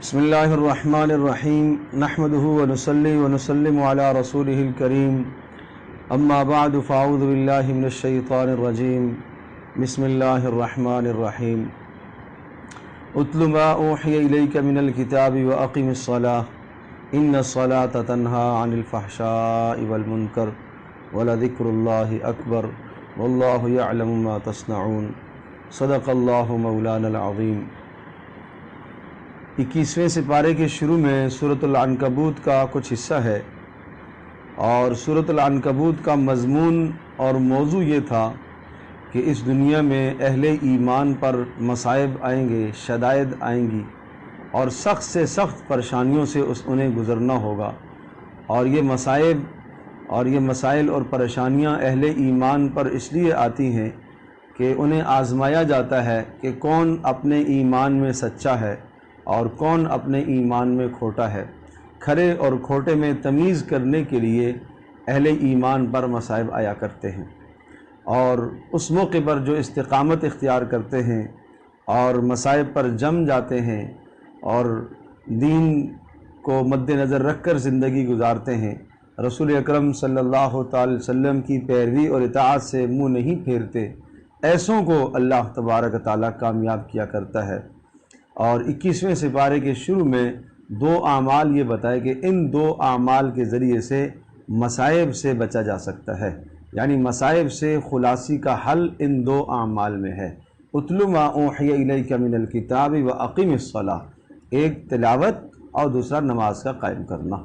بسم اللہ الرحمن الرحیم نحمده ونصلی ونسلم علی رسوله الکریم اما بعد فاعوذ باللہ من الشیطان الرجیم بسم اللہ الرحمن الرحیم اتل ما اوحی الیک من الکتاب واقم الصلاة ان الصلاة تنہی عن الفحشاء والمنکر ولذکر اللہ اکبر واللہ یعلم ما تصنعون صدق اللہ مولانا العظیم۔ 21ویں سپارے کے شروع میں سورۃ العنکبوت کا کچھ حصہ ہے، اور سورۃ العنکبوت کا مضمون اور موضوع یہ تھا کہ اس دنیا میں اہل ایمان پر مصائب آئیں گے، شدائد آئیں گی، اور سخت سے سخت پریشانیوں سے انہیں گزرنا ہوگا، اور یہ مصائب اور یہ مسائل اور پریشانیاں اہل ایمان پر اس لیے آتی ہیں کہ انہیں آزمایا جاتا ہے کہ کون اپنے ایمان میں سچا ہے اور کون اپنے ایمان میں کھوٹا ہے۔ کھرے اور کھوٹے میں تمیز کرنے کے لیے اہل ایمان پر مصائب آیا کرتے ہیں، اور اس موقع پر جو استقامت اختیار کرتے ہیں اور مصائب پر جم جاتے ہیں اور دین کو مد نظر رکھ کر زندگی گزارتے ہیں، رسول اکرم صلی اللہ تعالی وسلم کی پیروی اور اطاعت سے منہ نہیں پھیرتے، ایسوں کو اللہ تبارک تعالیٰ کامیاب کیا کرتا ہے۔ اور 21ویں سپارے کے شروع میں 2 اعمال یہ بتائے کہ ان 2 اعمال کے ذریعے سے مصائب سے بچا جا سکتا ہے، یعنی مصائب سے خلاصی کا حل ان 2 اعمال میں ہے۔ اتل ما اوحی الیک من الکتاب واقم الصلاة، ایک تلاوت اور دوسرا نماز کا قائم کرنا،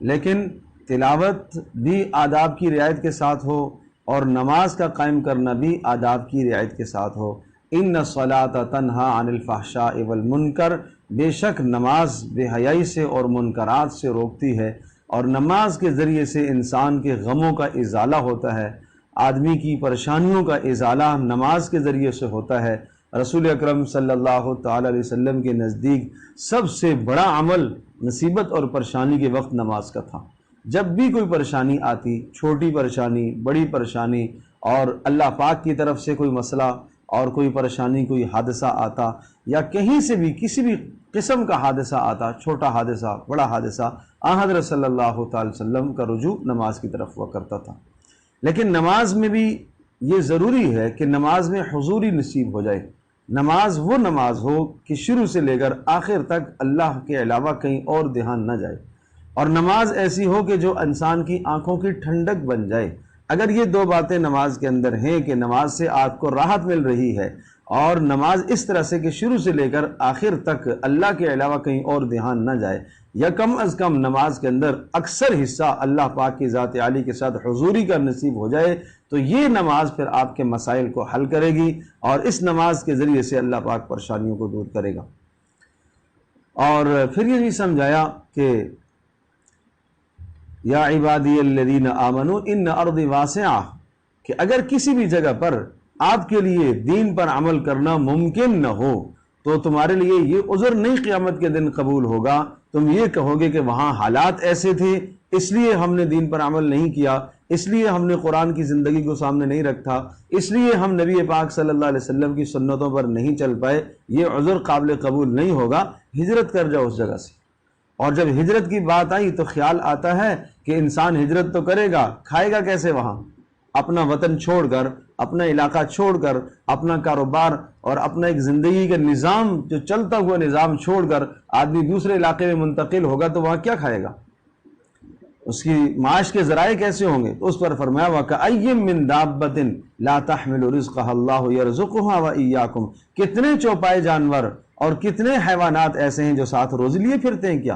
لیکن تلاوت بھی آداب کی رعایت کے ساتھ ہو اور نماز کا قائم کرنا بھی آداب کی رعایت کے ساتھ ہو۔ ان الصلاۃ تنہی عن الفحشاء والمنکر، بے شک نماز بے حیائی سے اور منکرات سے روکتی ہے، اور نماز کے ذریعے سے انسان کے غموں کا ازالہ ہوتا ہے، آدمی کی پریشانیوں کا ازالہ نماز کے ذریعے سے ہوتا ہے۔ رسول اکرم صلی اللہ تعالی علیہ وسلم کے نزدیک سب سے بڑا عمل مصیبت اور پریشانی کے وقت نماز کا تھا۔ جب بھی کوئی پریشانی آتی، چھوٹی پریشانی، بڑی پریشانی، اور اللہ پاک کی طرف سے کوئی مسئلہ اور کوئی پریشانی، کوئی حادثہ آتا، یا کہیں سے بھی کسی بھی قسم کا حادثہ آتا، چھوٹا حادثہ، بڑا حادثہ، حضرت صلی اللہ تعالی وسلم کا رجوع نماز کی طرف ہوا کرتا تھا۔ لیکن نماز میں بھی یہ ضروری ہے کہ نماز میں حضوری نصیب ہو جائے، نماز وہ نماز ہو کہ شروع سے لے کر آخر تک اللہ کے علاوہ کہیں اور دھیان نہ جائے، اور نماز ایسی ہو کہ جو انسان کی آنکھوں کی ٹھنڈک بن جائے۔ اگر یہ 2 باتیں نماز کے اندر ہیں کہ نماز سے آپ کو راحت مل رہی ہے، اور نماز اس طرح سے کہ شروع سے لے کر آخر تک اللہ کے علاوہ کہیں اور دھیان نہ جائے، یا کم از کم نماز کے اندر اکثر حصہ اللہ پاک کی ذات عالی کے ساتھ حضوری کا نصیب ہو جائے، تو یہ نماز پھر آپ کے مسائل کو حل کرے گی، اور اس نماز کے ذریعے سے اللہ پاک پریشانیوں کو دور کرے گا۔ اور پھر یہ سمجھایا کہ یا عبادی الذین آمنوا ان ارضی واسعہ، کہ اگر کسی بھی جگہ پر آپ کے لیے دین پر عمل کرنا ممکن نہ ہو تو تمہارے لیے یہ عذر نہیں قیامت کے دن قبول ہوگا۔ تم یہ کہو گے کہ وہاں حالات ایسے تھے، اس لیے ہم نے دین پر عمل نہیں کیا، اس لیے ہم نے قرآن کی زندگی کو سامنے نہیں رکھا، اس لیے ہم نبی پاک صلی اللہ علیہ وسلم کی سنتوں پر نہیں چل پائے، یہ عذر قابل قبول نہیں ہوگا، ہجرت کر جاؤ اس جگہ سے۔ اور جب ہجرت کی بات آئی تو خیال آتا ہے کہ انسان ہجرت تو کرے گا، کھائے گا کیسے وہاں؟ اپنا وطن چھوڑ کر، اپنا علاقہ چھوڑ کر، اپنا کاروبار اور اپنا ایک زندگی کا نظام، جو چلتا ہوا نظام چھوڑ کر آدمی دوسرے علاقے میں منتقل ہوگا تو وہاں کیا کھائے گا؟ اس کی معاش کے ذرائع کیسے ہوں گے؟ تو اس پر فرمایا وَكَأَيٍّ مِّن دَابَّةٍ لَا تَحْمِلُ رِزْقَهَا اللَّهُ يَرْزُقُهَا وَإِيَّاكُمْ، کتنے چوپائے جانور اور کتنے حیوانات ایسے ہیں جو ساتھ روزی لیے پھرتے ہیں؟ کیا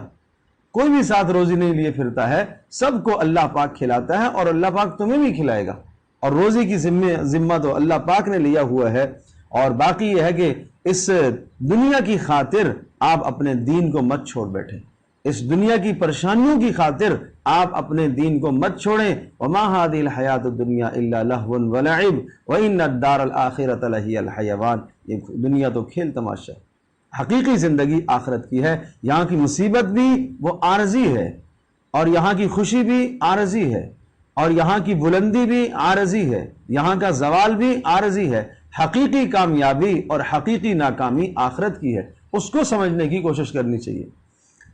کوئی بھی ساتھ روزی نہیں لیے پھرتا ہے، سب کو اللہ پاک کھلاتا ہے، اور اللہ پاک تمہیں بھی کھلائے گا، اور روزی کی ذمہ تو اللہ پاک نے لیا ہوا ہے۔ اور باقی یہ ہے کہ اس دنیا کی خاطر آپ اپنے دین کو مت چھوڑ بیٹھیں، اس دنیا کی پریشانیوں کی خاطر آپ اپنے دین کو مت چھوڑیں۔ وَمَا هَذِهِ الْحَيَاةُ الدُّنْيَا إِلَّا لَهْوٌ وَلَعِبٌ وَإِنَّ الدَّارَ الْآخِرَةَ لَهِيَ الْحَيَوَانُ، یہ دنیا تو کھیل تماشا ہے، حقیقی زندگی آخرت کی ہے۔ یہاں کی مصیبت بھی وہ عارضی ہے، اور یہاں کی خوشی بھی عارضی ہے، اور یہاں کی بلندی بھی عارضی ہے، یہاں کا زوال بھی عارضی ہے، حقیقی کامیابی اور حقیقی ناکامی آخرت کی ہے، اس کو سمجھنے کی کوشش کرنی چاہیے۔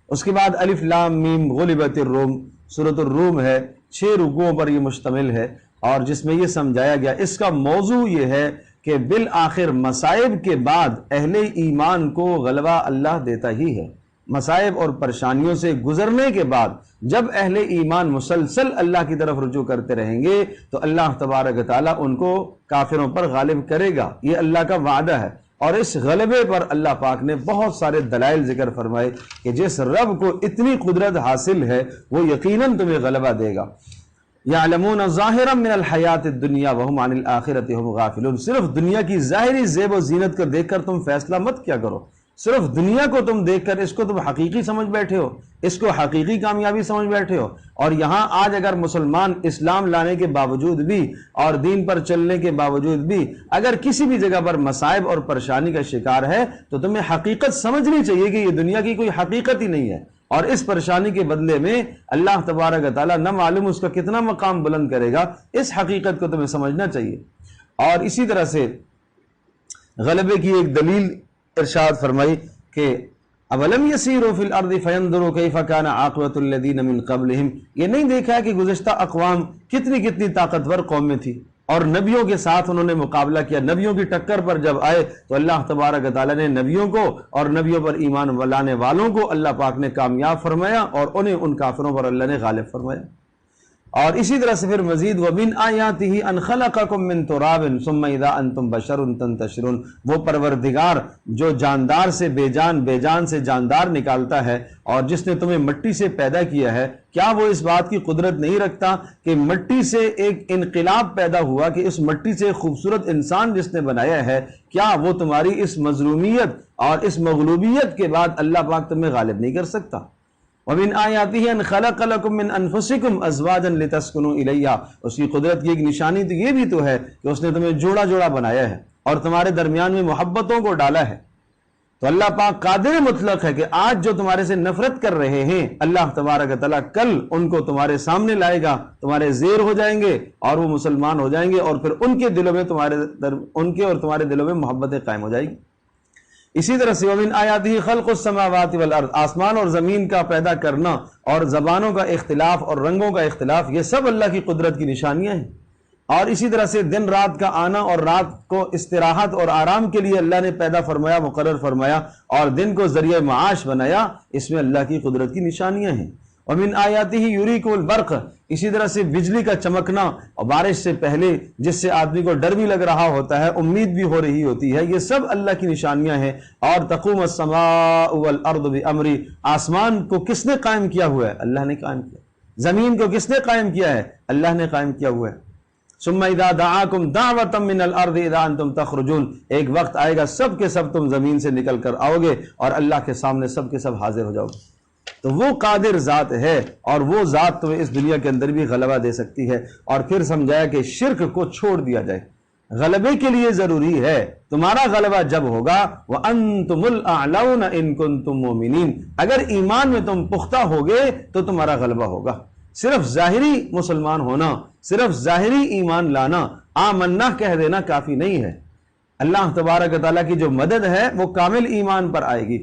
اس کے بعد الف لام میم غلبت الروم، سورۃ الروم ہے، 6 رکوعوں پر یہ مشتمل ہے، اور جس میں یہ سمجھایا گیا، اس کا موضوع یہ ہے کہ بالآخر مصائب کے بعد اہل ایمان کو غلبہ اللہ دیتا ہی ہے۔ مصائب اور پریشانیوں سے گزرنے کے بعد جب اہل ایمان مسلسل اللہ کی طرف رجوع کرتے رہیں گے تو اللہ تبارک و تعالیٰ ان کو کافروں پر غالب کرے گا، یہ اللہ کا وعدہ ہے۔ اور اس غلبے پر اللہ پاک نے بہت سارے دلائل ذکر فرمائے کہ جس رب کو اتنی قدرت حاصل ہے وہ یقیناً تمہیں غلبہ دے گا۔ یعلمون ظاہرا من الحیات الدنیا وہم عن الآخرۃ ہم غافلون، صرف دنیا کی ظاہری زیب و زینت کو دیکھ کر تم فیصلہ مت کیا کرو، صرف دنیا کو تم دیکھ کر اس کو تم حقیقی سمجھ بیٹھے ہو، اس کو حقیقی کامیابی سمجھ بیٹھے ہو۔ اور یہاں آج اگر مسلمان اسلام لانے کے باوجود بھی اور دین پر چلنے کے باوجود بھی اگر کسی بھی جگہ پر مصائب اور پریشانی کا شکار ہے تو تمہیں حقیقت سمجھنی چاہیے کہ یہ دنیا کی کوئی حقیقت ہی نہیں ہے، اور اس پریشانی کے بدلے میں اللہ تبارک و تعالیٰ نہ معلوم اس کا کتنا مقام بلند کرے گا، اس حقیقت کو تمہیں سمجھنا چاہیے۔ اور اسی طرح سے غلبے کی ایک دلیل ارشاد فرمائی کہ اولم یسیروا فی الارض فینظروا کیف کان عاقبۃ الذین من قبلہم، یہ نہیں دیکھا کہ گزشتہ اقوام کتنی طاقتور قومیں تھیں اور نبیوں کے ساتھ انہوں نے مقابلہ کیا، نبیوں کی ٹکر پر جب آئے تو اللہ تبارک و تعالیٰ نے نبیوں کو اور نبیوں پر ایمان لانے والوں کو اللہ پاک نے کامیاب فرمایا اور انہیں ان کافروں پر اللہ نے غالب فرمایا۔ اور اسی طرح سے پھر مزید وَمِنْ آیَاتِهِ أَنْ خَلَقَكُم مِّن تُرَابٍ ثُمَّ إِذَا أَنْتُمْ بَشَرٌ تَنْتَشِرُونَ، وہ پروردگار جو جاندار سے بے جان سے جاندار نکالتا ہے اور جس نے تمہیں مٹی سے پیدا کیا ہے، کیا وہ اس بات کی قدرت نہیں رکھتا کہ مٹی سے ایک انقلاب پیدا ہوا کہ اس مٹی سے خوبصورت انسان جس نے بنایا ہے، کیا وہ تمہاری اس مظلومیت اور اس مغلوبیت کے بعد اللہ پاک تمہیں غالب نہیں کر سکتا؟ وَمِنْ آیَاتِهِ أَنْ خَلَقَ لَكُم مِّنْ أَنفُسِكُمْ أَزْوَاجًا لِتَسْكُنُوا إِلَيْهَا، اس کی قدرت کی ایک نشانی تو یہ بھی تو ہے کہ اس نے تمہیں جوڑا بنایا ہے اور تمہارے درمیان میں محبتوں کو ڈالا ہے۔ تو اللہ پاک قادر مطلق ہے کہ آج جو تمہارے سے نفرت کر رہے ہیں اللہ تبارک و تعالیٰ کل ان کو تمہارے سامنے لائے گا، تمہارے زیر ہو جائیں گے اور وہ مسلمان ہو جائیں گے، اور پھر ان کے دلوں میں ان کے اور تمہارے دلوں میں محبتیں قائم ہو جائیں گی۔ اسی طرح سے وَمِنْ آیَاتِهِ خَلْقُ السَّمَاوَاتِ وَالْأَرْضِ، آسمان اور زمین کا پیدا کرنا اور زبانوں کا اختلاف اور رنگوں کا اختلاف، یہ سب اللہ کی قدرت کی نشانیاں ہیں۔ اور اسی طرح سے دن رات کا آنا اور رات کو استراحت اور آرام کے لیے اللہ نے پیدا فرمایا، مقرر فرمایا، اور دن کو ذریعہ معاش بنایا، اس میں اللہ کی قدرت کی نشانیاں ہیں۔ وَمِنْ آیَاتِهِ يُرِيكُمُ الْبَرْقَ، اسی طرح سے بجلی کا چمکنا اور بارش سے پہلے جس سے آدمی کو ڈر بھی لگ رہا ہوتا ہے، امید بھی ہو رہی ہوتی ہے، یہ سب اللہ کی نشانیاں ہیں۔ اور تقوم السماء والارض بامری، آسمان کو کس نے قائم کیا ہوا ہے؟ اللہ نے قائم کیا۔ زمین کو کس نے قائم کیا ہے؟ اللہ نے قائم کیا ہوا ہے۔ ثم اذا دعاكم دعوة من الارض اذا انتم تخرجون، ایک وقت آئے گا سب کے سب تم زمین سے نکل کر آؤ گے اور اللہ کے سامنے سب کے سب حاضر ہو جاؤ گے۔ تو وہ قادر ذات ہے اور وہ ذات تمہیں اس دنیا کے اندر بھی غلبہ دے سکتی ہے۔ اور پھر سمجھایا کہ شرک کو چھوڑ دیا جائے، غلبے کے لیے ضروری ہے تمہارا غلبہ جب ہوگا وَأَنْتُمُ الْأَعْلَوْنَ إِن كُنْتُم مُؤْمِنِينَ، اگر ایمان میں تم پختہ ہوگے تو تمہارا غلبہ ہوگا۔ صرف ظاہری مسلمان ہونا، صرف ظاہری ایمان لانا، آمنا کہہ دینا کافی نہیں ہے۔ اللہ تبارک و تعالیٰ کی جو مدد ہے وہ کامل ایمان پر آئے گی۔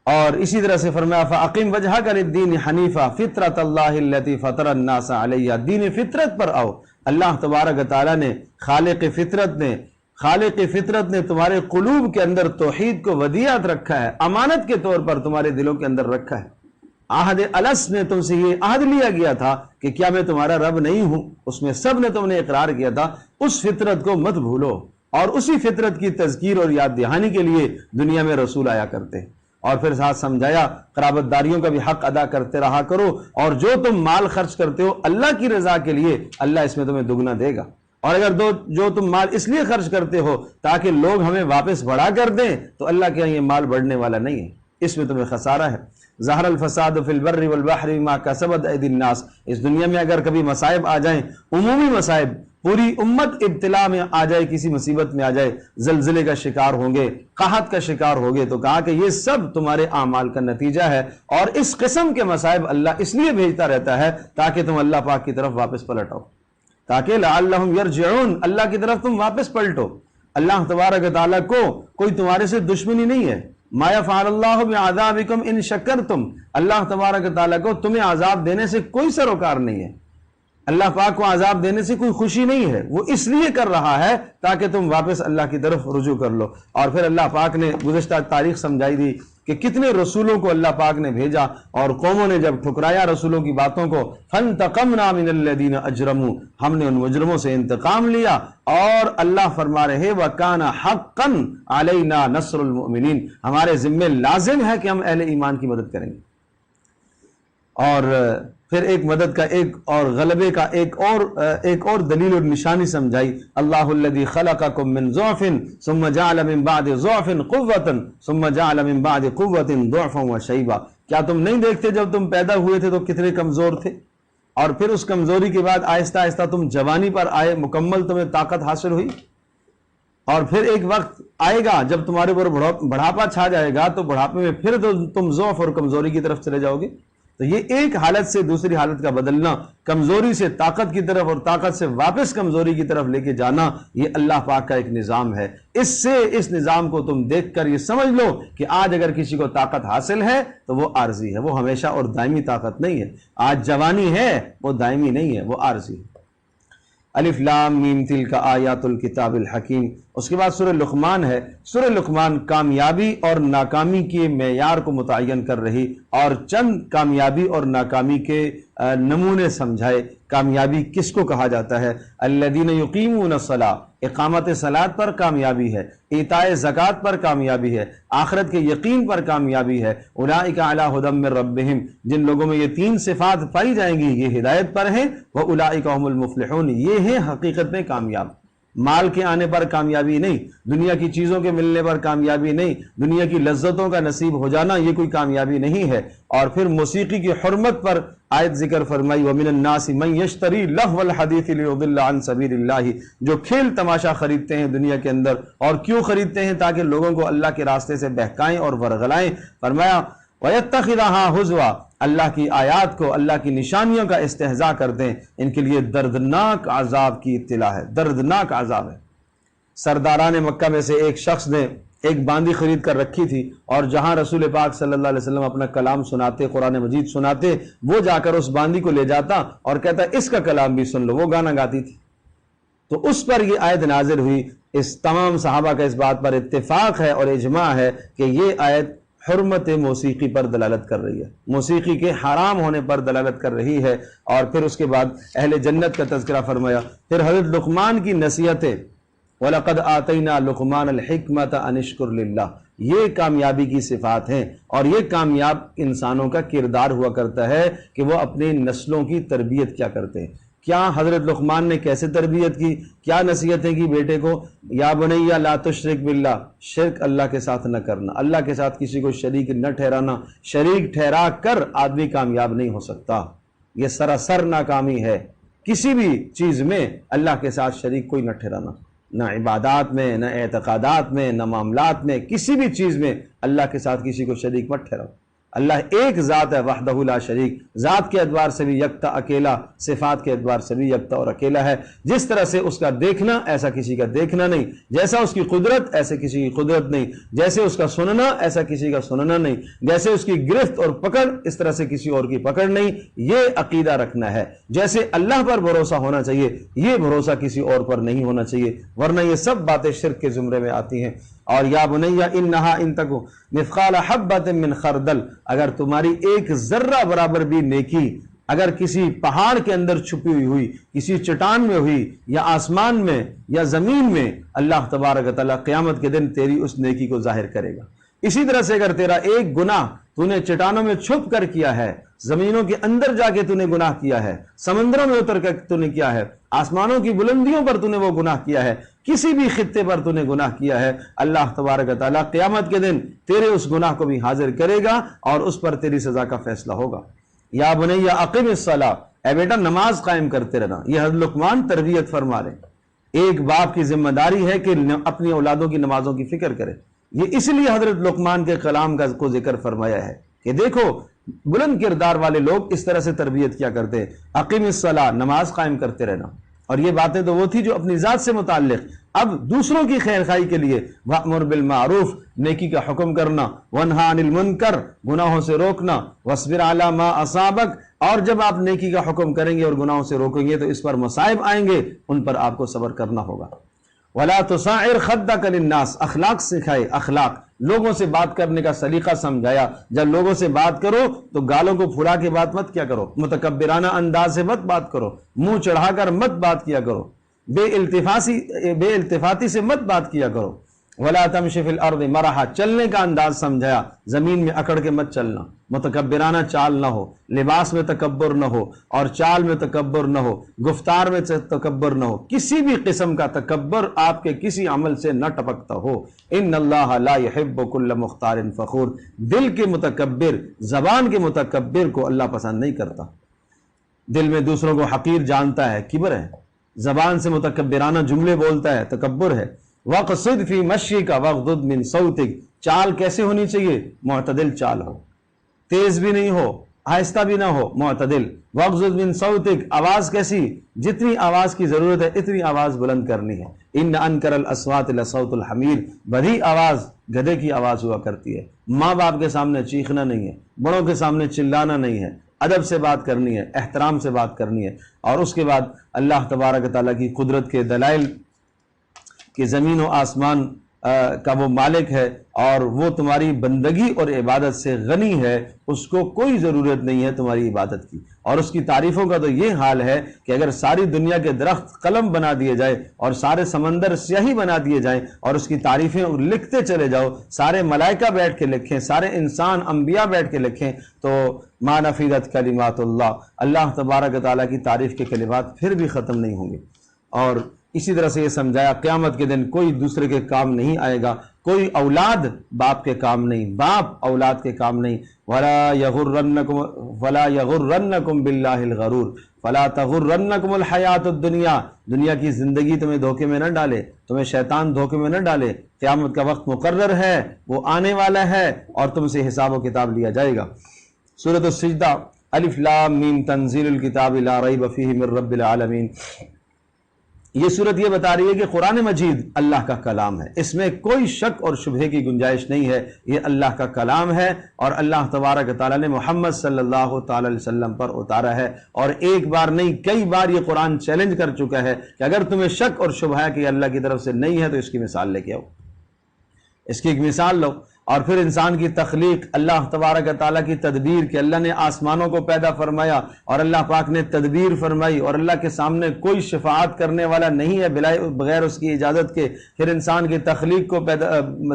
اور اسی طرح سے فرمایا فَأَقِمْ وَجْهَكَ لِلدِّينِ حَنِيفًا فِطْرَةَ اللَّهِ الَّتِي فَطَرَ النَّاسَ عَلَيْهَا، دین فطرت پر آؤ۔ اللہ تبارک و تعالیٰ نے خالق فطرت نے تمہارے قلوب کے اندر توحید کو ودیعت رکھا ہے، امانت کے طور پر تمہارے دلوں کے اندر رکھا ہے۔ عہد الس میں تم سے یہ عہد لیا گیا تھا کہ کیا میں تمہارا رب نہیں ہوں، اس میں سب نے تم نے اقرار کیا تھا، اس فطرت کو مت بھولو۔ اور اسی فطرت کی تذکیر اور یاد دہانی کے لیے دنیا میں رسول آیا کرتے ہیں۔ اور پھر ساتھ سمجھایا قرابت داریوں کا بھی حق ادا کرتے رہا کرو، اور جو تم مال خرچ کرتے ہو اللہ کی رضا کے لیے اللہ اس میں تمہیں دگنا دے گا۔ اور اگر جو تم مال اس لیے خرچ کرتے ہو تاکہ لوگ ہمیں واپس بڑھا کر دیں تو اللہ کے یہاں یہ مال بڑھنے والا نہیں ہے، اس میں تمہیں خسارہ ہے۔ ظہر الفساد فی البر والبحر بما کسبت ایدی الناس، اس دنیا میں اگر کبھی مصائب آ جائیں، عمومی مصائب، پوری امت ابتلا میں آ جائے، کسی مصیبت میں آ جائے، زلزلے کا شکار ہوں گے، قحط کا شکار ہوگے، تو کہا کہ یہ سب تمہارے اعمال کا نتیجہ ہے، اور اس قسم کے مصائب اللہ اس لیے بھیجتا رہتا ہے تاکہ تم اللہ پاک کی طرف واپس پلٹ آؤ۔ تاکہ لعلہم یرجعون، اللہ کی طرف تم واپس پلٹو۔ اللہ تبارک و تعالیٰ کو کوئی تمہارے سے دشمنی نہیں ہے۔ ما یفعل اللہ بعذابکم ان شکرتم، اللہ تبارک و تعالیٰ کو تمہیں عذاب دینے سے کوئی سروکار نہیں ہے، اللہ پاک کو عذاب دینے سے کوئی خوشی نہیں ہے، وہ اس لیے کر رہا ہے تاکہ تم واپس اللہ کی طرف رجوع کر لو۔ اور پھر اللہ پاک نے گزشتہ تاریخ سمجھائی دی کہ کتنے رسولوں کو اللہ پاک نے بھیجا، اور قوموں نے جب ٹھکرایا رسولوں کی باتوں کو، فانتقمنا من الذین اجرموا، ہم نے ان مجرموں سے انتقام لیا۔ اور اللہ فرما رہے وَكَانَ حَقًّا عَلَيْنَا نَصْرُ الْمُؤْمِنِينَ، ہمارے ذمے لازم ہے کہ ہم اہل ایمان کی مدد کریں گے۔ اور پھر ایک مدد کا ایک اور غلبے کا ایک اور دلیل اور نشانی سمجھائی، اللہ الذی خلقکم من ضعف ثم جعل من بعد ضعف قوة ثم جعل من بعد قوة ضعفا وشیبا، کیا تم نہیں دیکھتے جب تم پیدا ہوئے تھے تو کتنے کمزور تھے، اور پھر اس کمزوری کے بعد آہستہ آہستہ تم جوانی پر آئے، مکمل تمہیں طاقت حاصل ہوئی، اور پھر ایک وقت آئے گا جب تمہارے اوپر بڑھاپا چھا جائے گا تو بڑھاپے میں پھر تم ضعف اور کمزوری کی طرف چلے جاؤ گے۔ تو یہ ایک حالت سے دوسری حالت کا بدلنا، کمزوری سے طاقت کی طرف اور طاقت سے واپس کمزوری کی طرف لے کے جانا، یہ اللہ پاک کا ایک نظام ہے۔ اس نظام کو تم دیکھ کر یہ سمجھ لو کہ آج اگر کسی کو طاقت حاصل ہے تو وہ عارضی ہے، وہ ہمیشہ اور دائمی طاقت نہیں ہے۔ آج جوانی ہے وہ دائمی نہیں ہے، وہ عارضی ہے۔ الف لام میم تلک آیات الکتاب الحکیم۔ اس کے بعد سورہ لقمان ہے۔ سورہ لقمان کامیابی اور ناکامی کے معیار کو متعین کر رہی اور چند کامیابی اور ناکامی کے نمونے سمجھائے۔ کامیابی کس کو کہا جاتا ہے؟ الذین یقیمون الصلاۃ، اقامت صلاۃ پر کامیابی ہے، ایتاء زکوٰۃ پر کامیابی ہے، آخرت کے یقین پر کامیابی ہے۔ اولئک علی ھدی من ربہم، جن لوگوں میں یہ تین صفات پائی جائیں گی یہ ہدایت پر ہیں، واولئک ھم المفلحون، یہ ہیں حقیقت میں کامیاب۔ مال کے آنے پر کامیابی نہیں، دنیا کی چیزوں کے ملنے پر کامیابی نہیں، دنیا کی لذتوں کا نصیب ہو جانا یہ کوئی کامیابی نہیں ہے۔ اور پھر موسیقی کی حرمت پر آیت ذکر فرمائی، وَمِنَ النَّاسِ مَن يَشْتَرِي لَهْوَ الْحَدِيثِ لِيُضِلَّ عَن سَبِيلِ اللَّهِ، جو کھیل تماشا خریدتے ہیں دنیا کے اندر، اور کیوں خریدتے ہیں؟ تاکہ لوگوں کو اللہ کے راستے سے بہکائیں اور ورغلائیں۔ فرمایا وَيَتَّخِذَهَا هُزُوًا، اللہ کی آیات کو، اللہ کی نشانیوں کا استہزاء کرتے ہیں، ان کے لیے دردناک عذاب کی اطلاع ہے، دردناک عذاب ہے۔ سرداران مکہ میں سے ایک شخص نے ایک باندی خرید کر رکھی تھی، اور جہاں رسول پاک صلی اللہ علیہ وسلم اپنا کلام سناتے، قرآن مجید سناتے، وہ جا کر اس باندی کو لے جاتا اور کہتا اس کا کلام بھی سن لو، وہ گانا گاتی تھی۔ تو اس پر یہ آیت نازل ہوئی۔ اس تمام صحابہ کا اس بات پر اتفاق ہے اور اجماع ہے کہ یہ آیت حرمت موسیقی پر دلالت کر رہی ہے، موسیقی کے حرام ہونے پر دلالت کر رہی ہے۔ اور پھر اس کے بعد اہل جنت کا تذکرہ فرمایا۔ پھر حضرت لقمان کی نصیحتیں، وَلَقَدْ آتَيْنَا لُقْمَانَ الْحِكْمَةَ أَنِ اشْكُرْ لِلَّهِ، یہ کامیابی کی صفات ہیں، اور یہ کامیاب انسانوں کا کردار ہوا کرتا ہے کہ وہ اپنی نسلوں کی تربیت کیا کرتے ہیں۔ کیا حضرت لقمان نے کیسے تربیت کی، کیا نصیحتیں کی بیٹے کو؟ یا بنی لا تشرک باللہ، شرک اللہ کے ساتھ نہ کرنا، اللہ کے ساتھ کسی کو شریک نہ ٹھہرانا، شریک ٹھہرا کر آدمی کامیاب نہیں ہو سکتا، یہ سراسر ناکامی ہے۔ کسی بھی چیز میں اللہ کے ساتھ شریک کوئی نہ ٹھہرانا، نہ عبادات میں، نہ اعتقادات میں، نہ معاملات میں، کسی بھی چیز میں اللہ کے ساتھ کسی کو شریک مت ٹھہراؤ۔ اللہ ایک ذات ہے، وحدہ لا شریک، ذات کے اعتبار سے بھی یکتا اکیلا، صفات کے اعتبار سے بھی یکتا اور اکیلا ہے۔ جس طرح سے اس کا دیکھنا ایسا کسی کا دیکھنا نہیں، جیسا اس کی قدرت ایسے کسی کی قدرت نہیں، جیسے اس کا سننا ایسا کسی کا سننا نہیں، جیسے اس کی گرفت اور پکڑ اس طرح سے کسی اور کی پکڑ نہیں۔ یہ عقیدہ رکھنا ہے، جیسے اللہ پر بھروسہ ہونا چاہیے یہ بھروسہ کسی اور پر نہیں ہونا چاہیے، ورنہ یہ سب باتیں شرک کے زمرے میں آتی ہیں۔ اور یا بنی انہا ان تک مثقال حبۃ من خردل، اگر تمہاری ایک ذرہ برابر بھی نیکی اگر کسی پہاڑ کے اندر چھپی ہوئی، کسی چٹان میں ہوئی، یا آسمان میں یا زمین میں، اللہ تبارک و تعالیٰ قیامت کے دن تیری اس نیکی کو ظاہر کرے گا۔ اسی طرح سے اگر تیرا ایک گناہ تو نے چٹانوں میں چھپ کر کیا ہے، زمینوں کے اندر جا کے تو نے گناہ کیا ہے، سمندروں میں اتر کر تو نے کیا ہے، آسمانوں کی بلندیوں پر تو نے وہ گناہ کیا ہے، کسی بھی خطے پر تو نے گناہ کیا ہے، اللہ تبارک و تعالیٰ قیامت کے دن تیرے اس گناہ کو بھی حاضر کرے گا اور اس پر تیری سزا کا فیصلہ ہوگا۔ یا بنی اقم الصلاۃ، اے بیٹا نماز قائم کرتے رہنا۔ یہ حضرت لقمان تربیت فرما رہے ہیں۔ ایک باپ کی ذمہ داری ہے کہ اپنی اولادوں کی نمازوں کی فکر کرے۔ یہ اس لیے حضرت لقمان کے کلام کو ذکر فرمایا ہے کہ دیکھو بلند کردار والے لوگ اس طرح سے تربیت کیا کرتے ہیں۔ اقیم الصلاۃ، نماز قائم کرتے رہنا۔ اور یہ باتیں تو وہ تھی جو اپنی ذات سے متعلق. اب دوسروں کی خیر خواہی کے لیے وَأْمُرْ بِالْمَعْرُوفِ نیکی کا حکم کرنا، وَانْهَا عَنِ الْمُنْكَرِ گناہوں سے روکنا، وَاصْبِرْ عَلَى مَا أَصَابَكَ اور جب آپ نیکی کا حکم کریں گے اور گناہوں سے روکیں گے تو اس پر مصائب آئیں گے، ان پر آپ کو صبر کرنا ہوگا. وَلَا تُصَعِّرْ خَدَّكَ لِلنَّاسِ اخلاق سکھائے، اخلاق لوگوں سے بات کرنے کا سلیقہ سمجھایا. جب لوگوں سے بات کرو تو گالوں کو پھلا کے بات مت کیا کرو، متکبرانہ انداز سے مت بات کرو، منہ چڑھا کر مت بات کیا کرو، بے التفاتی سے مت بات کیا کرو. وَلَا تَمْشِ فِي الْأَرْضِ مَرَحًا چلنے کا انداز سمجھایا، زمین میں اکڑ کے مت چلنا، متکبرانہ چال نہ ہو، لباس میں تکبر نہ ہو اور چال میں تکبر نہ ہو، گفتار میں تکبر نہ ہو، کسی بھی قسم کا تکبر آپ کے کسی عمل سے نہ ٹپکتا ہو. ان اللہ لا يحب كل مختار فخور دل کے متکبر، زبان کے متکبر کو اللہ پسند نہیں کرتا. دل میں دوسروں کو حقیر جانتا ہے، کبر ہے، زبان سے متکبرانہ جملے بولتا ہے، تکبر ہے. وَقْصِدْ فِي مَشْيِكَ وَاغْضُضْ مِنْ صَوْتِكَ چال کیسے ہونی چاہیے؟ معتدل چال ہو، تیز بھی نہیں ہو، آہستہ بھی نہ ہو، معتدل. وَاغْضُضْ مِنْ صَوْتِكَ آواز کیسی؟ جتنی آواز کی ضرورت ہے اتنی آواز بلند کرنی ہے. إِنَّ أَنْكَرَ الْأَصْوَاتِ لَصَوْتُ الْحَمِيرِ بدی آواز گدھے کی آواز ہوا کرتی ہے. ماں باپ کے سامنے چیخنا نہیں ہے، بڑوں کے سامنے چلانا نہیں ہے، ادب سے بات کرنی ہے، احترام سے بات کرنی ہے. اور اس کے بعد اللہ تبارک تعالیٰ کی قدرت کے دلائل کہ زمین و آسمان کا وہ مالک ہے اور وہ تمہاری بندگی اور عبادت سے غنی ہے، اس کو کوئی ضرورت نہیں ہے تمہاری عبادت کی. اور اس کی تعریفوں کا تو یہ حال ہے کہ اگر ساری دنیا کے درخت قلم بنا دیے جائے اور سارے سمندر سیاہی بنا دیے جائیں اور اس کی تعریفیں لکھتے چلے جاؤ، سارے ملائکہ بیٹھ کے لکھیں، سارے انسان انبیاء بیٹھ کے لکھیں، تو ما نفدت کلمات اللہ، اللہ تبارک تعالیٰ کی تعریف کے کلمات پھر بھی ختم نہیں ہوں گے. اور اسی طرح سے یہ سمجھایا قیامت کے دن کوئی دوسرے کے کام نہیں آئے گا، کوئی اولاد باپ کے کام نہیں، باپ اولاد کے کام نہیں. وَلَا يَغُرَّنَّكُمْ بِاللَّهِ الْغَرُورُ فَلَا تَغُرَّنَّكُمُ الْحَيَاةُ الدُّنْيَا دنیا کی زندگی تمہیں دھوکے میں نہ ڈالے، تمہیں شیطان دھوکے میں نہ ڈالے. قیامت کا وقت مقرر ہے، وہ آنے والا ہے اور تم سے حساب و کتاب لیا جائے گا. سورۃ السجدہ الف لام میم تنزیل الکتاب لا ریب فیہ من رب العالمین. یہ صورت یہ بتا رہی ہے کہ قرآن مجید اللہ کا کلام ہے، اس میں کوئی شک اور شبہے کی گنجائش نہیں ہے. یہ اللہ کا کلام ہے اور اللہ تبارک تعالیٰ نے محمد صلی اللہ تعالی علیہ وسلم پر اتارا ہے. اور ایک بار نہیں کئی بار یہ قرآن چیلنج کر چکا ہے کہ اگر تمہیں شک اور شبہ ہے کہ یہ اللہ کی طرف سے نہیں ہے تو اس کی مثال لے کے آؤ، اس کی ایک مثال لو. اور پھر انسان کی تخلیق، اللہ تبارک تعالیٰ کی تدبیر کہ اللہ نے آسمانوں کو پیدا فرمایا اور اللہ پاک نے تدبیر فرمائی اور اللہ کے سامنے کوئی شفاعت کرنے والا نہیں ہے بغیر اس کی اجازت کے. پھر انسان کی تخلیق کو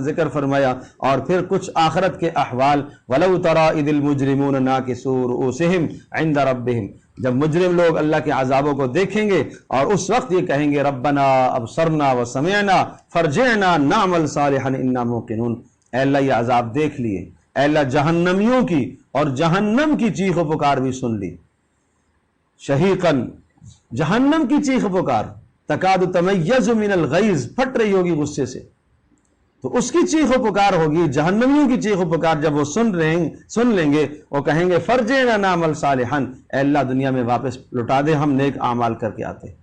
ذکر فرمایا اور پھر کچھ آخرت کے احوال. وَلَوْ تَرَىٰ إِذِ الْمُجْرِمُونَ نَاكِسُو رُءُوسِهِمْ عِنْدَ رَبِّهِمْ جب مجرم لوگ اللہ کے عذابوں کو دیکھیں گے اور اس وقت یہ کہیں گے ربنا ابصرنا وسمعنا فرجعنا نعمل صالحا انا موقنون. اے اللہ یہ عذاب دیکھ لیے، اے اللہ جہنمیوں کی اور جہنم کی چیخ و پکار بھی سن لی. شہیقاً جہنم کی چیخ و پکار، تکاد تمیز من الغیظ پھٹ رہی ہوگی غصے سے، تو اس کی چیخ و پکار ہوگی. جہنمیوں کی چیخ و پکار جب وہ سن لیں گے وہ کہیں گے فرجعنا نعمل صالحا، اے اللہ دنیا میں واپس لوٹا دے، ہم نیک اعمال کر کے آتے ہیں،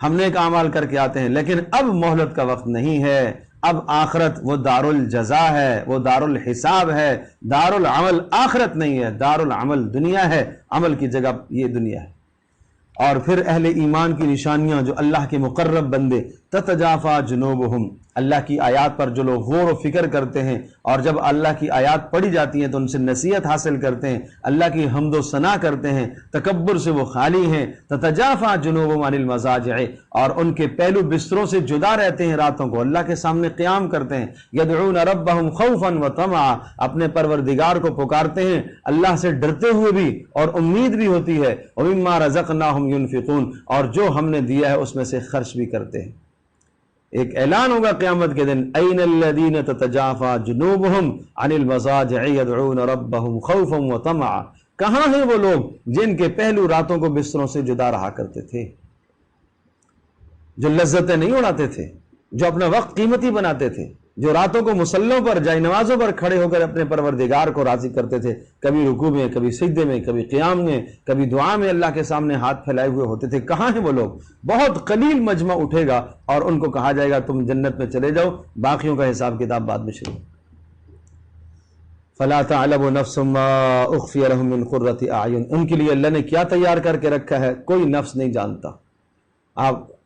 ہم نیک اعمال کر کے آتے ہیں. لیکن اب مہلت کا وقت نہیں ہے، اب آخرت وہ دار الجزا ہے، وہ دار الحساب ہے. دار العمل آخرت نہیں ہے، دار العمل دنیا ہے، عمل کی جگہ یہ دنیا ہے. اور پھر اہل ایمان کی نشانیاں جو اللہ کے مقرب بندے، تتجافا جنوبہم اللہ کی آیات پر جو لوگ غور و فکر کرتے ہیں اور جب اللہ کی آیات پڑھی جاتی ہیں تو ان سے نصیحت حاصل کرتے ہیں، اللہ کی حمد و ثنا کرتے ہیں، تکبر سے وہ خالی ہیں. تتجافا جنوبہم عن المضاجع اور ان کے پہلو بستروں سے جدا رہتے ہیں، راتوں کو اللہ کے سامنے قیام کرتے ہیں. یدعون ربہم خوفا وطمعا اپنے پروردگار کو پکارتے ہیں اللہ سے ڈرتے ہوئے بھی اور امید بھی ہوتی ہے. ومما رزقناہم ينفقون اور جو ہم نے دیا ہے اس میں سے خرچ بھی کرتے ہیں. ایک اعلان ہوگا قیامت کے دن این الذین تتجافا جنوبہم عن المضاجع یدعون ربہم خوفا وطمعا. کہاں ہیں وہ لوگ جن کے پہلو راتوں کو بستروں سے جدا رہا کرتے تھے، جو لذتیں نہیں اڑاتے تھے، جو اپنا وقت قیمتی بناتے تھے، جو راتوں کو مصلوں پر جائے نمازوں پر کھڑے ہو کر اپنے پروردگار کو راضی کرتے تھے، کبھی رکوع میں، کبھی سجدے میں، کبھی قیام میں، کبھی دعا میں اللہ کے سامنے ہاتھ پھیلائے ہوئے ہوتے تھے، کہاں ہیں وہ لوگ؟ بہت قلیل مجمع اٹھے گا اور ان کو کہا جائے گا تم جنت میں چلے جاؤ، باقیوں کا حساب کتاب بعد میں شروع۔ فَلَا تَعْلَمُ نَفْسٌ مَّا أُخْفِيَ لَهُم مِّن قُرَّةِ أَعْيُنٍ، ان کے لیے اللہ نے کیا تیار کر کے رکھا ہے کوئی نفس نہیں جانتا۔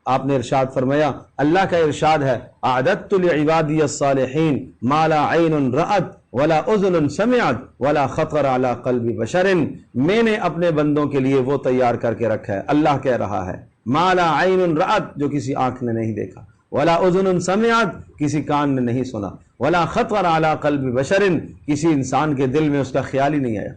آپ نے ارشاد فرمایا، اللہ کا ارشاد ہے اعددت لعبادی الصالحین ما لا عین رأت ولا اذن سمعت ولا خطر علی قلب بشر، میں نے اپنے بندوں کے لیے وہ تیار کر کے رکھا ہے، اللہ کہہ رہا ہے، ما لا عین رأت، جو کسی آنکھ نے نہیں دیکھا، ولا اذن سمعت، کسی کان نے نہیں سنا، ولا خطر علی قلب بشر، کسی انسان کے دل میں اس کا خیال ہی نہیں آیا۔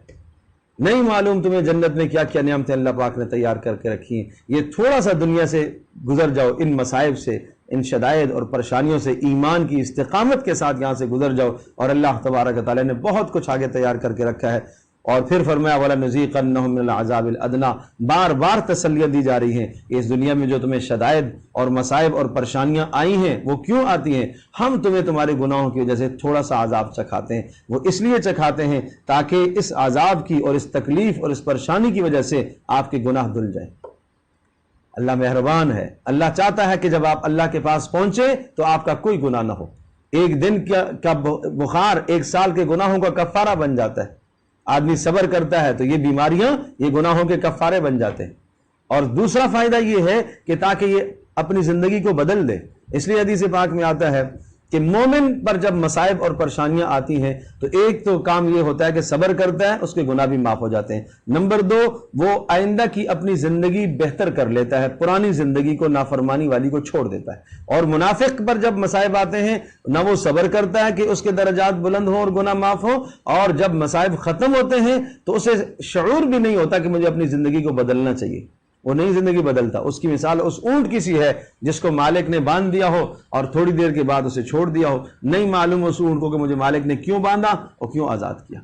نہیں معلوم تمہیں جنت میں کیا کیا نعمتیں اللہ پاک نے تیار کر کے رکھی ہیں۔ یہ تھوڑا سا دنیا سے گزر جاؤ، ان مصائب سے، ان شدائد اور پریشانیوں سے ایمان کی استقامت کے ساتھ یہاں سے گزر جاؤ، اور اللہ تبارک و تعالیٰ نے بہت کچھ آگے تیار کر کے رکھا ہے۔ اور پھر فرمایا وَلَنُذِيقَنَّهُم مِّنَ الْعَذَابِ الْأَدْنَىٰ، بار بار تسلیت دی جا رہی ہیں کہ اس دنیا میں جو تمہیں شدائد اور مصائب اور پریشانیاں آئی ہیں وہ کیوں آتی ہیں؟ ہم تمہیں تمہارے گناہوں کی وجہ سے تھوڑا سا عذاب چکھاتے ہیں، وہ اس لیے چکھاتے ہیں تاکہ اس عذاب کی اور اس تکلیف اور اس پریشانی کی وجہ سے آپ کے گناہ دھل جائیں۔ اللہ مہربان ہے، اللہ چاہتا ہے کہ جب آپ اللہ کے پاس پہنچے تو آپ کا کوئی گناہ نہ ہو۔ ایک دن کا بخار 1 سال کے گناہوں کا کفارہ بن جاتا ہے۔ آدمی صبر کرتا ہے تو یہ بیماریاں یہ گناہوں کے کفارے بن جاتے ہیں۔ اور دوسرا فائدہ یہ ہے کہ تاکہ یہ اپنی زندگی کو بدل دے، اس لیے حدیث پاک میں آتا ہے کہ مومن پر جب مصائب اور پریشانیاں آتی ہیں تو ایک تو کام یہ ہوتا ہے کہ صبر کرتا ہے، اس کے گناہ بھی معاف ہو جاتے ہیں۔ نمبر 2، وہ آئندہ کی اپنی زندگی بہتر کر لیتا ہے، پرانی زندگی کو، نافرمانی والی کو چھوڑ دیتا ہے۔ اور منافق پر جب مصائب آتے ہیں نہ وہ صبر کرتا ہے کہ اس کے درجات بلند ہوں اور گناہ معاف ہوں، اور جب مصائب ختم ہوتے ہیں تو اسے شعور بھی نہیں ہوتا کہ مجھے اپنی زندگی کو بدلنا چاہیے، وہ نئی زندگی بدلتا۔ اس کی مثال اس اونٹ کی سی ہے جس کو مالک نے باندھ دیا ہو اور تھوڑی دیر کے بعد اسے چھوڑ دیا ہو، نہیں معلوم اس اونٹ کو کہ مجھے مالک نے کیوں باندھا اور کیوں آزاد کیا۔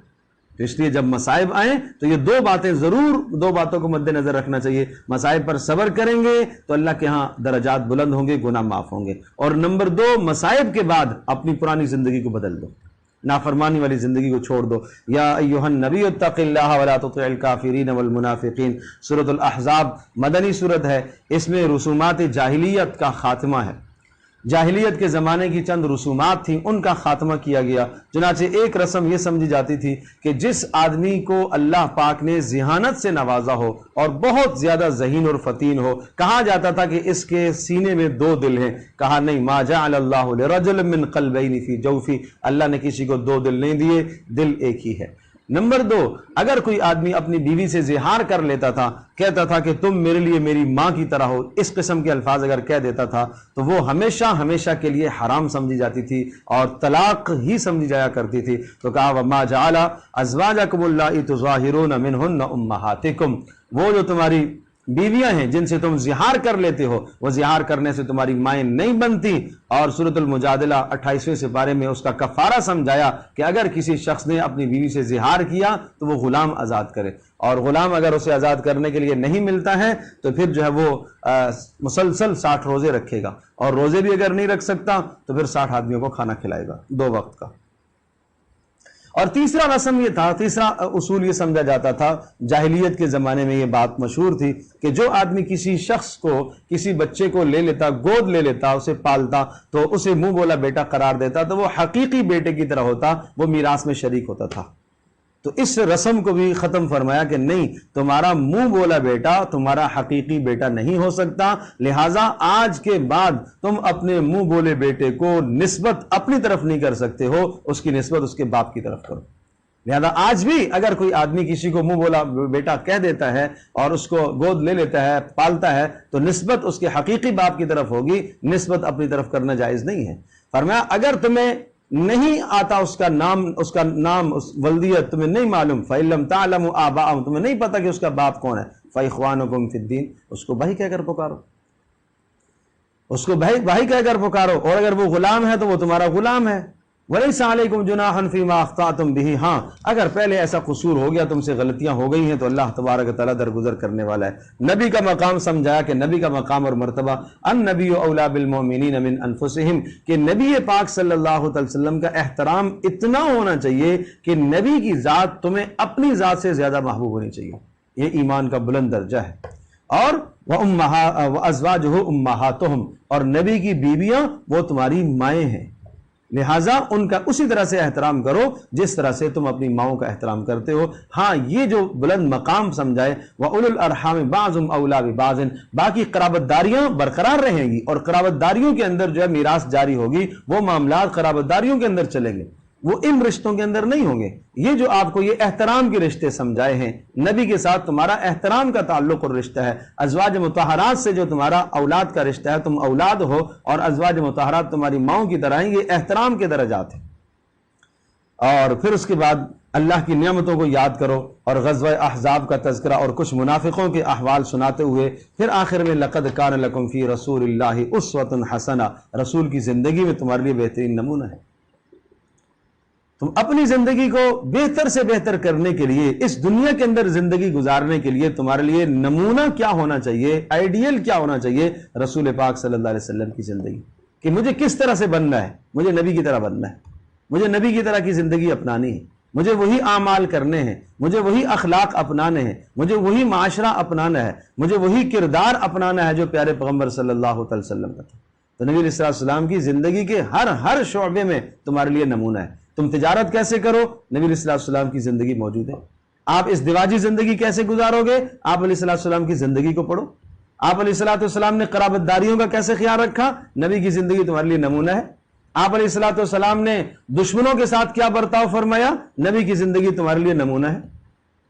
تو اس لیے جب مصائب آئیں تو یہ 2 باتیں ضرور، 2 باتوں کو مد نظر رکھنا چاہیے۔ مصائب پر صبر کریں گے تو اللہ کے ہاں درجات بلند ہوں گے، گناہ معاف ہوں گے۔ اور نمبر 2، مصائب کے بعد اپنی پرانی زندگی کو بدل دو، نافرمانی والی زندگی کو چھوڑ دو۔ یا ایھا النبی اتق اللہ ولا تطع الکافرین والمنافقین، سورۃ الاحزاب مدنی سورت ہے، اس میں رسومات جاہلیت کا خاتمہ ہے۔ جاہلیت کے زمانے کی چند رسومات تھیں، ان کا خاتمہ کیا گیا۔ چنانچہ ایک رسم یہ سمجھی جاتی تھی کہ جس آدمی کو اللہ پاک نے ذہانت سے نوازا ہو اور بہت زیادہ ذہین اور فطین ہو، کہا جاتا تھا کہ اس کے سینے میں 2 دل ہیں۔ کہا نہیں، ما جعل اللہ لرجل من قلبین فی جوفی، اللہ نے کسی کو 2 دل نہیں دیے، دل ایک ہی ہے۔ نمبر 2، اگر کوئی آدمی اپنی بیوی سے زہار کر لیتا تھا، کہتا تھا کہ تم میرے لیے میری ماں کی طرح ہو، اس قسم کے الفاظ اگر کہہ دیتا تھا تو وہ ہمیشہ ہمیشہ کے لیے حرام سمجھی جاتی تھی اور طلاق ہی سمجھی جایا کرتی تھی۔ تو کہا وما جعل ازواجکم اللاتی تظاہرون منہن امہاتکم، وہ جو تمہاری بیویاں ہیں جن سے تم زہار کر لیتے ہو، وہ زہار کرنے سے تمہاری مائیں نہیں بنتی۔ اور سورۃ المجادلہ 28ویں سپارے میں اس کا کفارہ سمجھایا کہ اگر کسی شخص نے اپنی بیوی سے زہار کیا تو وہ غلام آزاد کرے، اور غلام اگر اسے آزاد کرنے کے لیے نہیں ملتا ہے تو پھر جو ہے وہ مسلسل 60 روزے رکھے گا، اور روزے بھی اگر نہیں رکھ سکتا تو پھر 60 آدمیوں کو کھانا کھلائے گا 2 وقت کا۔ اور تیسرا رسم یہ تھا، تیسرا اصول یہ سمجھا جاتا تھا، جاہلیت کے زمانے میں یہ بات مشہور تھی کہ جو آدمی کسی شخص کو، کسی بچے کو لے لیتا، گود لے لیتا، اسے پالتا، تو اسے منہ بولا بیٹا قرار دیتا تو وہ حقیقی بیٹے کی طرح ہوتا، وہ میراث میں شریک ہوتا تھا۔ تو اس رسم کو بھی ختم فرمایا کہ نہیں، تمہارا منہ بولا بیٹا تمہارا حقیقی بیٹا نہیں ہو سکتا، لہٰذا آج کے بعد تم اپنے منہ بولے بیٹے کو نسبت اپنی طرف نہیں کر سکتے ہو، اس کی نسبت اس کے باپ کی طرف کرو۔ لہذا آج بھی اگر کوئی آدمی کسی کو منہ بولا بیٹا کہہ دیتا ہے اور اس کو گود لے لیتا ہے، پالتا ہے، تو نسبت اس کے حقیقی باپ کی طرف ہوگی، نسبت اپنی طرف کرنا جائز نہیں ہے۔ فرمایا اگر تمہیں نہیں آتا اس کا نام اس ولدیت تمہیں نہیں معلوم، فَإِن لَّمْ تَعْلَمُوا آبَاءَهُمْ، تمہیں نہیں پتا کہ اس کا باپ کون ہے، فَإِخْوَانُكُمْ فِي الدِّينِ، اس کو بھائی کہہ کر پکارو، اس کو بھائی کہہ کر پکارو۔ اور اگر وہ غلام ہے تو وہ تمہارا غلام ہے، وَلَيْسَ عَلَيْكُمْ جُنَاحٌ فِيمَا أَخْطَأْتُمْ بِهِ، ہاں اگر پہلے ایسا قصور ہو گیا، تم سے غلطیاں ہو گئی ہیں تو اللہ تبارک و تعالیٰ درگزر کرنے والا ہے۔ نبی کا مقام سمجھایا کہ نبی کا مقام اور مرتبہ النبی اولیٰ بالمؤمنین من انفسہم، کہ نبی پاک صلی اللہ علیہ وسلم کا احترام اتنا ہونا چاہیے کہ نبی کی ذات تمہیں اپنی ذات سے زیادہ محبوب ہونی چاہیے، یہ ایمان کا بلند درجہ ہے۔ اور وَأَزْوَاجُهُ أُمَّهَاتُهُمْ، اور نبی کی بیویاں وہ تمہاری مائیں ہیں، لہٰذا ان کا اسی طرح سے احترام کرو جس طرح سے تم اپنی ماؤں کا احترام کرتے ہو۔ ہاں یہ جو بلند مقام سمجھائے وَأُولُو الْأَرْحَامِ بَعْضُهُمْ أَوْلَىٰ بِبَعْضٍ، باقی قرابت داریاں برقرار رہیں گی اور قرابت داریوں کے اندر جو ہے میراث جاری ہوگی، وہ معاملات قرابت داریوں کے اندر چلیں گے، وہ ان رشتوں کے اندر نہیں ہوں گے۔ یہ جو آپ کو یہ احترام کے رشتے سمجھائے ہیں، نبی کے ساتھ تمہارا احترام کا تعلق اور رشتہ ہے، ازواج مطہرات سے جو تمہارا اولاد کا رشتہ ہے، تم اولاد ہو اور ازواج مطہرات تمہاری ماؤں کی طرح ہیں، یہ احترام کے درجات ہیں۔ اور پھر اس کے بعد اللہ کی نعمتوں کو یاد کرو اور غزوہ احزاب کا تذکرہ اور کچھ منافقوں کے احوال سناتے ہوئے پھر آخر میں لقد کان لکم فی رسول اللہ اسوۃ حسنہ، رسول کی زندگی میں تمہارے لیے بہترین نمونہ ہے۔ تم اپنی زندگی کو بہتر سے بہتر کرنے کے لیے، اس دنیا کے اندر زندگی گزارنے کے لیے تمہارے لیے نمونہ کیا ہونا چاہیے، آئیڈیل کیا ہونا چاہیے؟ رسول پاک صلی اللہ علیہ وسلم کی زندگی، کہ مجھے کس طرح سے بننا ہے، مجھے نبی کی طرح بننا ہے، مجھے نبی کی طرح کی زندگی اپنانی ہے، مجھے وہی اعمال کرنے ہیں، مجھے وہی اخلاق اپنانے ہیں، مجھے وہی معاشرہ اپنانا ہے، مجھے وہی کردار اپنانا ہے جو پیارے پیغمبر صلی اللہ علیہ وسلم کا تھا۔ تو نبی علیہ السلام کی زندگی کے ہر شعبے میں تمہارے لیے نمونہ ہے۔ تم تجارت کیسے کرو، نبی علیہ السلام کی زندگی موجود ہے۔ آپ اس دیواجی زندگی کیسے گزارو گے، آپ علیہ السلام کی زندگی کو پڑھو۔ آپ علیہ السلام نے قرابت داریوں کا کیسے خیال رکھا، نبی کی زندگی تمہارے لیے نمونہ ہے۔ آپ علیہ السلام نے دشمنوں کے ساتھ کیا برتاؤ فرمایا، نبی کی زندگی تمہارے لیے نمونہ ہے۔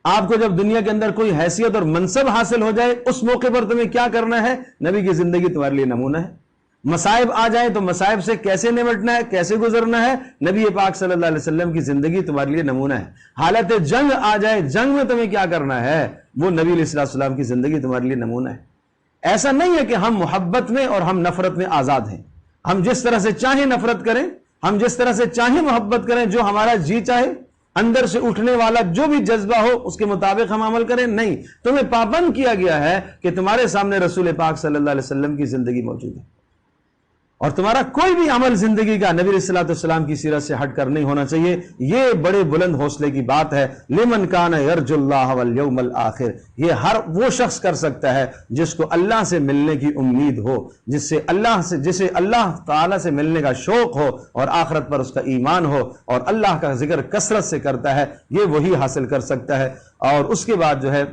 آپ کو جب دنیا کے اندر کوئی حیثیت اور منصب حاصل ہو جائے اس موقع پر تمہیں کیا کرنا ہے، نبی کی زندگی تمہارے لیے نمونہ ہے۔ مصائب آ جائیں تو مصائب سے کیسے نمٹنا ہے، کیسے گزرنا ہے، نبی پاک صلی اللہ علیہ وسلم کی زندگی تمہارے لیے نمونہ ہے۔ حالت جنگ آ جائے، جنگ میں تمہیں کیا کرنا ہے، وہ نبی علیہ السلام کی زندگی تمہارے لیے نمونہ ہے۔ ایسا نہیں ہے کہ ہم محبت میں اور ہم نفرت میں آزاد ہیں، ہم جس طرح سے چاہیں نفرت کریں، ہم جس طرح سے چاہیں محبت کریں، جو ہمارا جی چاہے، اندر سے اٹھنے والا جو بھی جذبہ ہو اس کے مطابق ہم عمل کریں، نہیں، تمہیں پابند کیا گیا ہے کہ تمہارے سامنے رسول پاک صلی اللہ علیہ وسلم کی زندگی موجود ہے، اور تمہارا کوئی بھی عمل زندگی کا نبی علیہ السلام کی سیرت سے ہٹ کر نہیں ہونا چاہیے۔ یہ بڑے بلند حوصلے کی بات ہے۔ لمن کان یرجو اللہ والیوم الآخر، یہ ہر وہ شخص کر سکتا ہے جس کو اللہ سے ملنے کی امید ہو، جسے اللہ تعالی سے ملنے کا شوق ہو اور آخرت پر اس کا ایمان ہو اور اللہ کا ذکر کثرت سے کرتا ہے، یہ وہی حاصل کر سکتا ہے۔ اور اس کے بعد جو ہے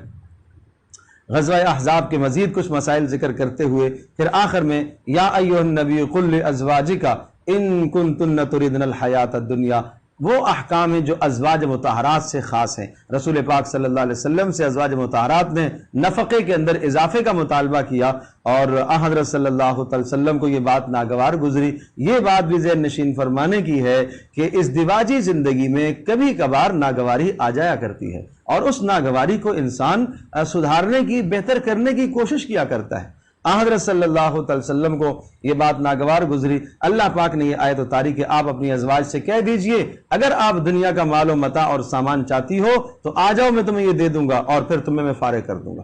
غزوہ احزاب کے مزید کچھ مسائل ذکر کرتے ہوئے پھر آخر میں یا ایھا النبی قل لازواجک ان کنتن تردن الحیات الدنیا، وہ احکام ہیں جو ازواج مطہرات سے خاص ہیں۔ رسول پاک صلی اللہ علیہ وسلم سے ازواج مطہرات نے نفقے کے اندر اضافے کا مطالبہ کیا، اور حضرت صلی اللہ علیہ وسلم کو یہ بات ناگوار گزری۔ یہ بات بھی ذہن نشین فرمانے کی ہے کہ اس دیواجی زندگی میں کبھی کبھار ناگواری آ جایا کرتی ہے، اور اس ناگواری کو انسان سدھارنے کی، بہتر کرنے کی کوشش کیا کرتا ہے۔ حضرت صلی اللہ علیہ وسلم کو یہ بات ناگوار گزری، اللہ پاک نے یہ آیت اتاری کہ آپ اپنی ازواج سے کہہ دیجئے اگر آپ دنیا کا مال و متاع اور سامان چاہتی ہو تو آ جاؤ، میں تمہیں یہ دے دوں گا اور پھر تمہیں میں فارغ کر دوں گا،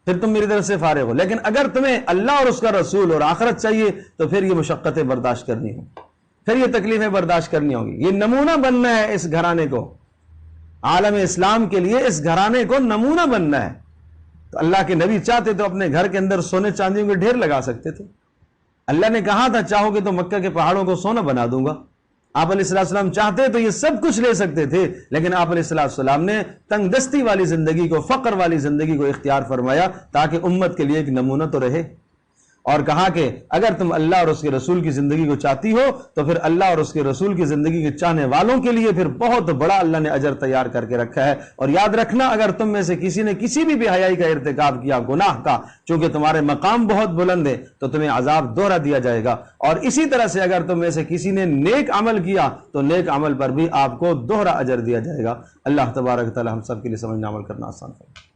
پھر تم میری طرف سے فارغ ہو۔ لیکن اگر تمہیں اللہ اور اس کا رسول اور آخرت چاہیے تو پھر یہ مشقتیں برداشت کرنی ہوں، پھر یہ تکلیفیں برداشت کرنی ہوں گی۔ یہ نمونہ بننا ہے اس گھرانے کو، عالم اسلام کے لیے اس گھرانے کو نمونہ بننا ہے۔ تو اللہ کے نبی چاہتے تو اپنے گھر کے اندر سونے چاندیوں کے ڈھیر لگا سکتے تھے۔ اللہ نے کہا تھا چاہو گے تو مکہ کے پہاڑوں کو سونا بنا دوں گا۔ آپ علیہ السلام چاہتے تو یہ سب کچھ لے سکتے تھے، لیکن آپ علیہ السلام نے تنگ دستی والی زندگی کو، فقر والی زندگی کو اختیار فرمایا تاکہ امت کے لیے ایک نمونہ تو رہے، اور کہا کہ اگر تم اللہ اور اس کے رسول کی زندگی کو چاہتی ہو تو پھر اللہ اور اس کے رسول کی زندگی کے چاہنے والوں کے لیے پھر بہت بڑا اللہ نے اجر تیار کر کے رکھا ہے۔ اور یاد رکھنا اگر تم میں سے کسی نے کسی بھی بے حیائی کا ارتکاب کیا، گناہ کا، چونکہ تمہارے مقام بہت بلند ہے تو تمہیں عذاب دوہرا دیا جائے گا، اور اسی طرح سے اگر تم میں سے کسی نے نیک عمل کیا تو نیک عمل پر بھی آپ کو دوہرا اجر دیا جائے گا۔ اللہ تبارک تعالی ہم سب کے لیے سمجھنا عمل کرنا آسان کرے۔